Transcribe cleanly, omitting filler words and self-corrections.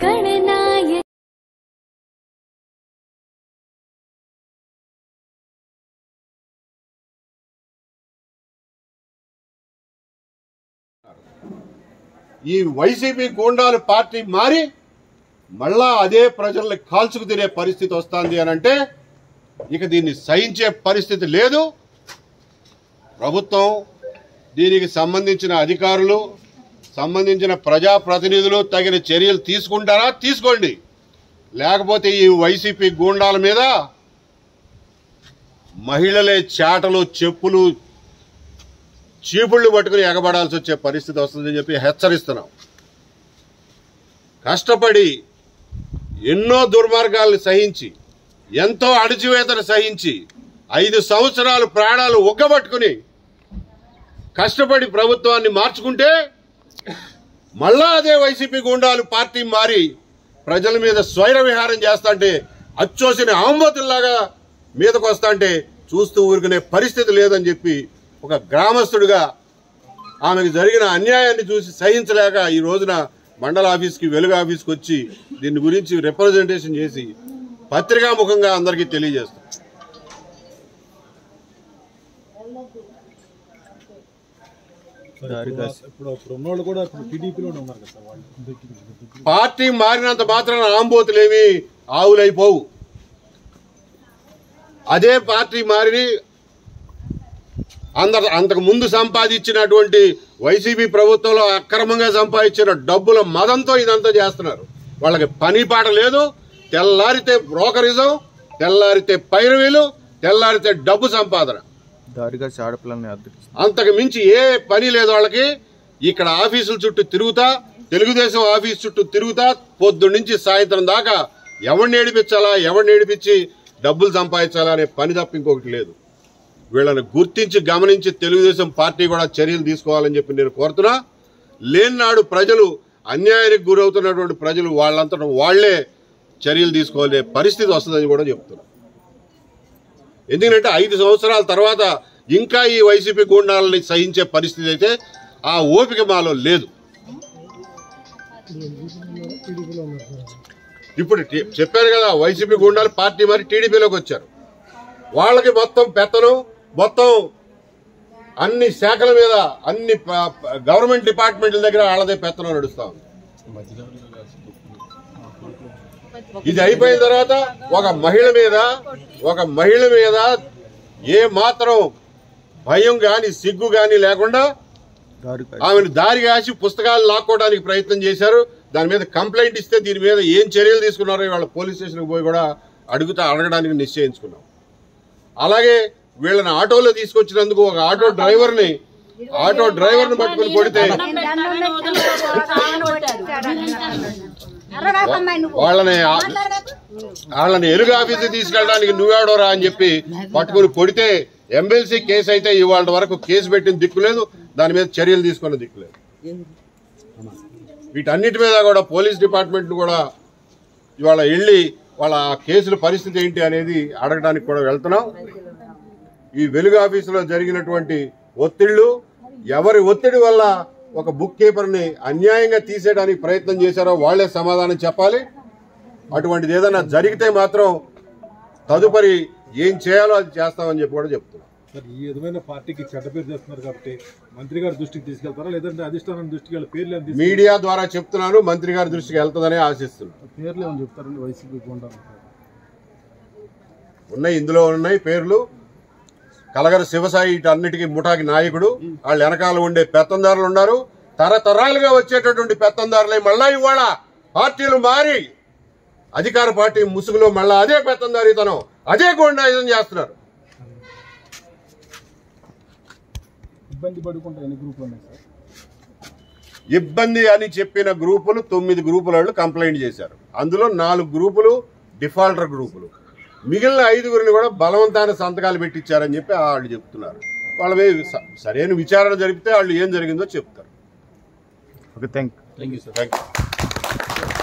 गणनायक ఈ వైసీపీ గూండాలు పార్టీ మారి మళ్ళా అదే ప్రజల్ని కాల్చుకు తినే పరిస్థితి వస్తుంది అని అంటే ఇక దీన్ని సహించే పరిస్థితి లేదు. ప్రభుత్వం దీనికి సంబంధించిన అధికారులు సంబంధించిన ప్రజాప్రతినిధులు తగిన చర్యలు తీసుకుంటారా తీసుకోండి, లేకపోతే ఈ వైసీపీ గూండాల మీద మహిళలే చాటలు చెప్పులు చీపుళ్లు పట్టుకుని ఎగబడాల్సి వచ్చే పరిస్థితి వస్తుందని చెప్పి హెచ్చరిస్తున్నాం. కష్టపడి ఎన్నో దుర్మార్గాలను సహించి ఎంతో అణచివేతను సహించి 5 సంవత్సరాలు ప్రాణాలు ఒగ్గబట్టుకుని కష్టపడి ప్రభుత్వాన్ని మార్చుకుంటే మళ్ళా అదే వైసీపీ గూండాలు పార్టీ మారి ప్రజల మీద స్వైర విహారం చేస్తాంటే అచ్చోసిన ఆంబోతుల్లాగా మీదకు వస్తాంటే చూస్తూ ఊరుకునే పరిస్థితి లేదని చెప్పి ఒక గ్రామస్తుడిగా ఆమెకు జరిగిన అన్యాయాన్ని చూసి సహించలేక ఈ రోజున మండల ఆఫీస్కి వెలుగు ఆఫీస్కి వచ్చి దీని గురించి రిప్రజెంటేషన్ చేసి పత్రికాముఖంగా అందరికీ తెలియజేస్తాం. పార్టీ మారినంత మాత్రాన ఆంబోతులేమి ఆవులైపోవు. అదే పార్టీ మారి అంతకు ముందు సంపాదించినటువంటి వైసీపీ ప్రభుత్వంలో అక్రమంగా సంపాదించిన డబ్బుల మదంతో ఇదంతా చేస్తున్నారు. వాళ్ళకి పని పాట లేదు. తెల్లారితే బ్రోకరిజం, తెల్లారితే పైరవీలు, తెల్లారితే డబ్బు సంపాదన, అంతకు మించి ఏ పని లేదు వాళ్ళకి. ఇక్కడ ఆఫీసుల చుట్టూ తిరుగుతా, తెలుగుదేశం ఆఫీసు చుట్టూ తిరుగుతా పొద్దున్న నుంచి సాయంత్రం దాకా ఎవరిని ఏడిపించాలా, ఎవరిని ఏడిపించి డబ్బులు సంపాదించాలా అనే పని తప్ప ఇంకొకటి లేదు. వీళ్ళని గుర్తించి గమనించి తెలుగుదేశం పార్టీ కూడా చర్యలు తీసుకోవాలని చెప్పి నేను కోరుతున్నా. లేనినాడు ప్రజలు అన్యాయానికి గురవుతున్నటువంటి ప్రజలు వాళ్ళంతటా వాళ్లే చర్యలు తీసుకోవాలనే పరిస్థితి వస్తుందని కూడా చెప్తున్నా. ఎందుకంటే 5 సంవత్సరాల తర్వాత ఇంకా ఈ వైసీపీ గూండాలని సహించే పరిస్థితి అయితే ఆ ఓపిక మాలో లేదు. ఇప్పుడు చెప్పారు కదా, వైసీపీ గూండాలు పార్టీ మరి టీడీపీలోకి వచ్చారు. వాళ్ళకి మొత్తం పెత్తనం, మొత్తం అన్ని శాఖల మీద అన్ని గవర్నమెంట్ డిపార్ట్మెంట్ల దగ్గర వాళ్ళదే పెత్తనం నడుస్తా ఉంది. ఇది అయిపోయిన తర్వాత ఒక మహిళ మీద ఏ మాత్రం భయం గాని సిగ్గు గాని లేకుండా ఆమెను దారి కాసి పుస్తకాలు లాక్కోవడానికి ప్రయత్నం చేశారు. దాని మీద కంప్లైంట్ ఇస్తే దీని మీద ఏం చర్యలు తీసుకున్నారో వాళ్ళ పోలీస్ స్టేషన్కి పోయి కూడా అడగడానికి నిశ్చయించుకున్నాం. అలాగే వీళ్ళని ఆటోలో తీసుకొచ్చినందుకు ఒక ఆటో డ్రైవర్ని పట్టుకుని కొడితే వాళ్ళని ఎలుగు ఆఫీసు తీసుకెళ్ళడానికి నువ్వేడోరా అని చెప్పి పట్టుకుని కొడితే ఎమ్మెల్సీ కేసు అయితే ఇవాళ వరకు కేసు పెట్టిన దిక్కులేదు, దాని మీద చర్యలు తీసుకున్న దిక్కులేదు. వీటన్నిటి మీద కూడా పోలీస్ డిపార్ట్మెంట్ కూడా ఇవాళ వెళ్ళి వాళ్ళ కేసుల పరిస్థితి ఏంటి అనేది అడగడానికి కూడా వెళ్తున్నాం. ఈ వెలుగు ఆఫీసులో జరిగినటువంటి ఒత్తిళ్లు, ఎవరి ఒత్తిడి వల్ల ఒక బుక్ కీపర్ని అన్యాయంగా తీసేయడానికి ప్రయత్నం చేశారో వాళ్లే సమాధానం చెప్పాలి. అటువంటిది ఏదైనా జరిగితే మాత్రం తదుపరి ఏం చేయాలో అది చేస్తామని చెప్పి కూడా చెప్తున్నాం. ఈ విధమైన పార్టీకి చెడ్డ పేరు చేస్తున్నారు కాబట్టి మంత్రి గారి దృష్టికి తీసుకెళ్తారా, లేదంటే అధిష్టానం దృష్టికి వెళ్ళి పేర్లు మీడియా ద్వారా చెప్తున్నాను, మంత్రి గారి దృష్టికి వెళ్తుందని ఆశిస్తున్నాను. పేర్లు ఏమని చెప్తారండి? వైసీపీ ఉన్నాయి, ఇందులో ఉన్నాయి పేర్లు. కలగర శివసాయి అన్నిటికీ ముఠాకి నాయకుడు, వాళ్ళ వెనకాల ఉండే పెత్తందారులు ఉన్నారు. తరతరాలుగా వచ్చేటటువంటి పెత్తందారులే మళ్ళా ఇవాళ పార్టీలు మారి అధికార పార్టీ ముసుగులో మళ్ళా అదే పెత్తందారితనం, అదే గూండాయిజం చేస్తున్నారు. ఇబ్బంది అని చెప్పిన గ్రూపులు 9 గ్రూపుల వాళ్ళు కంప్లైంట్ చేశారు. అందులో 4 గ్రూపులు డిఫాల్టర్ గ్రూపులు, మిగిలిన 5గురిని కూడా బలవంతాన సంతకాలు పెట్టించారని చెప్పి వాళ్ళు చెప్తున్నారు. వాళ్ళ మీద సరైన విచారణ జరిపితే వాళ్ళు ఏం జరిగిందో చెప్తారు. Okay, thank you. Thank you.